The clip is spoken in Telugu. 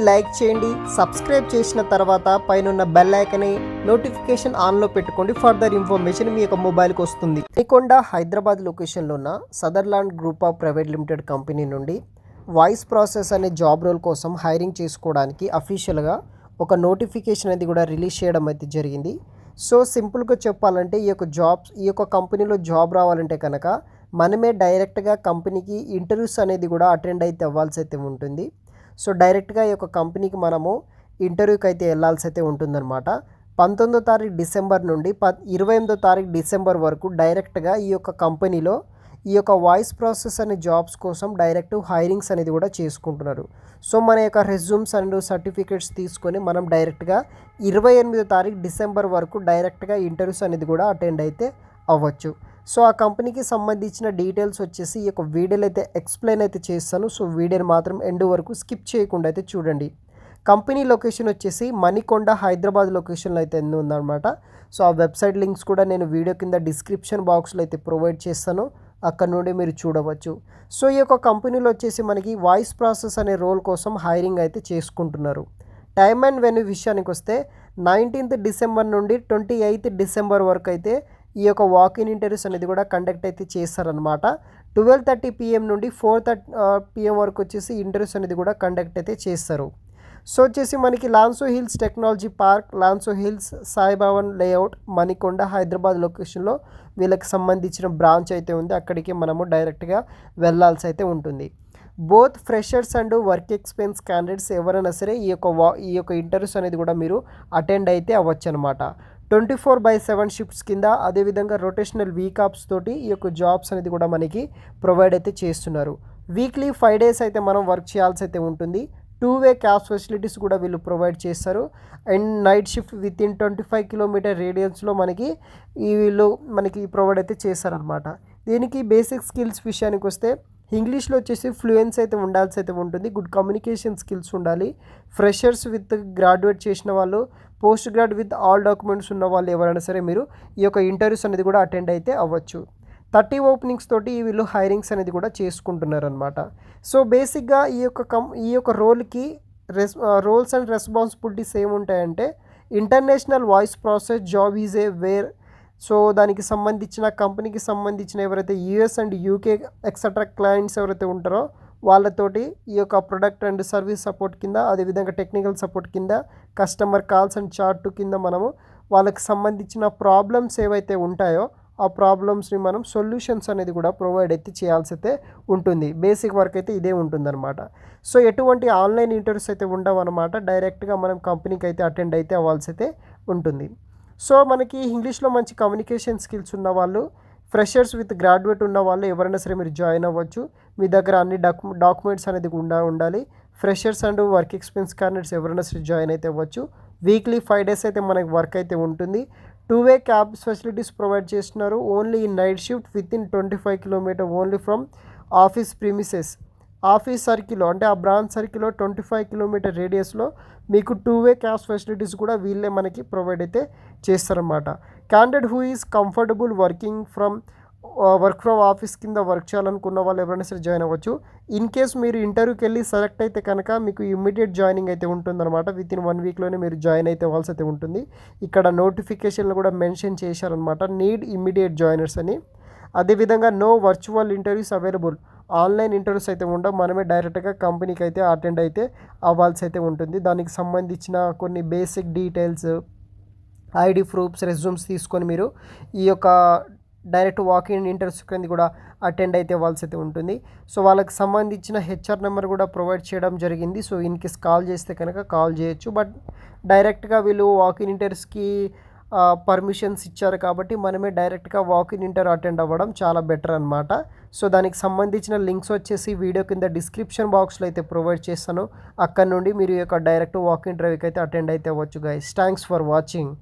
లైక్ చేయండి. సబ్స్క్రైబ్ చేసిన తర్వాత పైన బెల్ ఐకాన్ నోటిఫికేషన్ ఆన్లో పెట్టుకోండి. ఫర్దర్ ఇన్ఫర్మేషన్ మీ యొక్క మొబైల్కి వస్తుంది. మణికొండ హైదరాబాద్ లొకేషన్లో ఉన్న Sutherland group of private limited company నుండి వాయిస్ ప్రాసెస్ అనే జాబ్ రోల్ కోసం హైరింగ్ చేసుకోవడానికి అఫీషియల్గా ఒక నోటిఫికేషన్ అనేది కూడా రిలీజ్ చేయడం అయితే జరిగింది. సో సింపుల్గా చెప్పాలంటే ఈ యొక్క కంపెనీలో జాబ్ రావాలంటే కనుక మనమే డైరెక్ట్గా కంపెనీకి ఇంటర్వ్యూస్ అనేది కూడా అటెండ్ అయితే అవ్వాల్సి అయితే ఉంటుంది. సో డైరెక్ట్గా ఈ యొక్క కంపెనీకి మనము ఇంటర్వ్యూకి అయితే వెళ్ళాల్సి అయితే ఉంటుందన్నమాట. 19వ తారీఖు డిసెంబర్ నుండి 28వ తారీఖు డిసెంబర్ వరకు డైరెక్ట్గా ఈ యొక్క కంపెనీలో ఈ యొక్క వాయిస్ ప్రాసెస్ అనే జాబ్స్ కోసం డైరెక్ట్ హైరింగ్స్ అనేది కూడా చేసుకుంటున్నారు. సో మన యొక్క రెజ్యూమ్స్ అండ్ సర్టిఫికేట్స్ తీసుకొని మనం డైరెక్ట్గా 28వ తారీఖు డిసెంబర్ వరకు డైరెక్ట్గా ఇంటర్వ్యూస్ అనేది కూడా అటెండ్ అయితే అవ్వచ్చు. సో ఆ కంపెనీకి సంబంధించిన డీటెయిల్స్ వచ్చేసి ఈ యొక్క వీడియోలో అయితే ఎక్స్ప్లెయిన్ అయితే చేస్తాను. సో వీడియోని మాత్రం ఎండ్ వరకు స్కిప్ చేయకుండా అయితే చూడండి. కంపెనీ లొకేషన్ వచ్చేసి మణికొండ హైదరాబాద్ లొకేషన్లో అయితే ఉందన్నమాట. సో ఆ వెబ్సైట్ లింక్స్ కూడా నేను వీడియో కింద డిస్క్రిప్షన్ బాక్స్లో అయితే ప్రొవైడ్ చేస్తాను, అక్కడ నుండి మీరు చూడవచ్చు. సో ఈ యొక్క కంపెనీలో వచ్చేసి మనకి వాయిస్ ప్రాసెస్ అనే రోల్ కోసం హైరింగ్ అయితే చేసుకుంటున్నారు. టైమ్ అండ్ వెన్యూ విషయానికి వస్తే 19th డిసెంబర్ నుండి 28th డిసెంబర్ వరకు అయితే ఈ యొక్క వాకిన్ ఇంటర్వ్యూస్ అనేది కూడా కండక్ట్ అయితే చేస్తారనమాట. 12:30 PM నుండి 4:30 PM వరకు వచ్చేసి ఇంటర్వ్యూస్ అనేది కూడా కండక్ట్ అయితే చేస్తారు. సో వచ్చేసి మనకి Lanco hills technology park, Lanco hills Sai Bhavan layout, Manikonda Hyderabad లొకేషన్లో వీళ్ళకి సంబంధించిన బ్రాంచ్ అయితే ఉంది. అక్కడికి మనము డైరెక్ట్గా వెళ్ళాల్సి అయితే ఉంటుంది. Both freshers and work experience candidates ఎవరైనా సరే ఈ యొక్క ఇంటర్వ్యూస్ అనేది కూడా మీరు అటెండ్ అయితే అవ్వచ్చు అనమాట. 24/7 షిఫ్ట్స్ కింద, అదేవిధంగా రొటేషనల్ వీక్ ఆఫ్స్ తోటి ఈ యొక్క జాబ్స్ అనేది కూడా మనకి ప్రొవైడ్ అయితే చేస్తున్నారు. వీక్లీ 5 days అయితే మనం వర్క్ చేయాల్సి అయితే ఉంటుంది. 2-way క్యాబ్ ఫెసిలిటీస్ కూడా వీళ్ళు ప్రొవైడ్ చేస్తారు. And night shift within 25 km రేడియన్స్లో వీళ్ళు మనకి ప్రొవైడ్ అయితే చేస్తారనమాట. దీనికి బేసిక్ స్కిల్స్ విషయానికి వస్తే ఇంగ్లీష్లో వచ్చేసి ఫ్లూయెన్స్ అయితే ఉండాల్సి అయితే ఉంటుంది. గుడ్ కమ్యూనికేషన్ స్కిల్స్ ఉండాలి. ఫ్రెషర్స్ విత్ గ్రాడ్యుయేట్ చేసిన వాళ్ళు, post grad with all documents ఉన్న వాళ్ళు ఎవరైనా సరే మీరు ఈ యొక్క ఇంటర్వ్యూస్ అనేది కూడా అటెండ్ అయితే అవ్వచ్చు. 30 ఓపెనింగ్స్ తోటి వీళ్ళు హైరింగ్స్ అనేది కూడా చేసుకుంటున్నారు అనమాట. సో బేసిక్గా ఈ యొక్క రోల్కి రోల్స్ అండ్ రెస్పాన్సిబిలిటీస్ ఏముంటాయంటే international voice process job is a where. So దానికి సంబంధించిన కంపెనీకి సంబంధించిన ఎవరైతే US and UK etcetera clients ఎవరైతే ఉంటారో వాళ్ళతోటి ఈ యొక్క ప్రొడక్ట్ అండ్ సర్వీస్ సపోర్ట్ కింద, అదేవిధంగా టెక్నికల్ సపోర్ట్ కింద, కస్టమర్ కాల్స్ అండ్ చాట్ కింద మనము వాళ్ళకి సంబంధించిన ప్రాబ్లమ్స్ ఏవైతే ఉంటాయో ఆ ప్రాబ్లమ్స్ని మనం సొల్యూషన్స్ అనేది కూడా ప్రొవైడ్ అయితే చేయాల్సి అయితే ఉంటుంది. బేసిక్ వర్క్ అయితే ఇదే ఉంటుందన్నమాట. సో ఎటువంటి ఆన్లైన్ ఇంటర్వ్యూస్ అయితే ఉండవు అనమాట. డైరెక్ట్గా మనం కంపెనీకి అయితే అటెండ్ అయితే అవ్వాల్సి అయితే ఉంటుంది. సో మనకి ఇంగ్లీష్లో మంచి కమ్యూనికేషన్ స్కిల్స్ ఉన్న వాళ్ళు, ఫ్రెషర్స్ విత్ గ్రాడ్యుయేట్ ఉన్న వాళ్ళు ఎవరైనా సరే మీరు జాయిన్ అవ్వచ్చు. మీ దగ్గర అన్ని డాక్యుమెంట్స్ అనేది ఉండాలి. Freshers and work experience candidates ఎవరైనా సరే జాయిన్ అయితే అవ్వచ్చు. వీక్లీ 5 days అయితే మనకి వర్క్ అయితే ఉంటుంది. 2-way క్యాబ్ ఫెసిలిటీస్ ప్రొవైడ్ చేస్తున్నారు. Only in night shift within 25 km only from office premises. Office సర్కిల్లో అంటే ఆ బ్రాంచ్ సర్కిల్లో 25 km రేడియస్లో మీకు 2-way క్యాబ్ ఫెసిలిటీస్ కూడా వీళ్ళే మనకి ప్రొవైడ్ అయితే చేస్తారన్నమాట. Candidate who is comfortable work from office కింద వర్క్ చేయాలనుకున్న వాళ్ళు ఎవరైనా సరే జాయిన్ అవ్వచ్చు. ఇన్ కేస్ మీరు ఇంటర్వ్యూకి వెళ్ళి సెలెక్ట్ అయితే కనుక మీకు ఇమ్మీడియట్ జాయినింగ్ అయితే ఉంటుందన్నమాట. వితిన్ 1 weekలోనే మీరు జాయిన్ అయితే అవ్వాల్సి అయితే ఉంటుంది. ఇక్కడ నోటిఫికేషన్లో కూడా మెన్షన్ చేశారనమాట, నీడ్ ఇమ్మీడియట్ జాయినర్స్ అని. అదేవిధంగా no virtual interviews available. Online interviews అయితే ఉండవు. మనమే డైరెక్ట్గా కంపెనీకి అయితే అటెండ్ అయితే అవ్వాల్సి అయితే ఉంటుంది. దానికి సంబంధించిన కొన్ని basic details, ID proofs, resumes తీసుకొని మీరు ఈ యొక్క డైరెక్ట్ వాకింగ్ ఇంటర్వ్యూస్ కింద కూడా అటెండ్ అయితే అవ్వాల్సి అయితే ఉంటుంది. సో వాళ్ళకి సంబంధించిన HR నెంబర్ కూడా ప్రొవైడ్ చేయడం జరిగింది. సో ఇన్ కేస్ కాల్ చేస్తే కనుక కాల్ చేయొచ్చు. బట్ డైరెక్ట్గా వీళ్ళు వాకింగ్ ఇంటర్వ్యూస్కి పర్మిషన్స్ ఇచ్చారు కాబట్టి మనమే డైరెక్ట్గా వాకిన్ ఇంటర్వ్యూ అటెండ్ అవ్వడం చాలా బెటర్ అనమాట. సో దానికి సంబంధించిన లింక్స్ వచ్చేసి వీడియో కింద డిస్క్రిప్షన్ బాక్స్లో అయితే ప్రొవైడ్ చేస్తాను. అక్కడ నుండి మీరు ఈ యొక్క డైరెక్ట్ వాకిన్ ఇంటర్వ్యూకి అయితే అటెండ్ అయితే అవ్వచ్చు గైస్. Thanks for watching.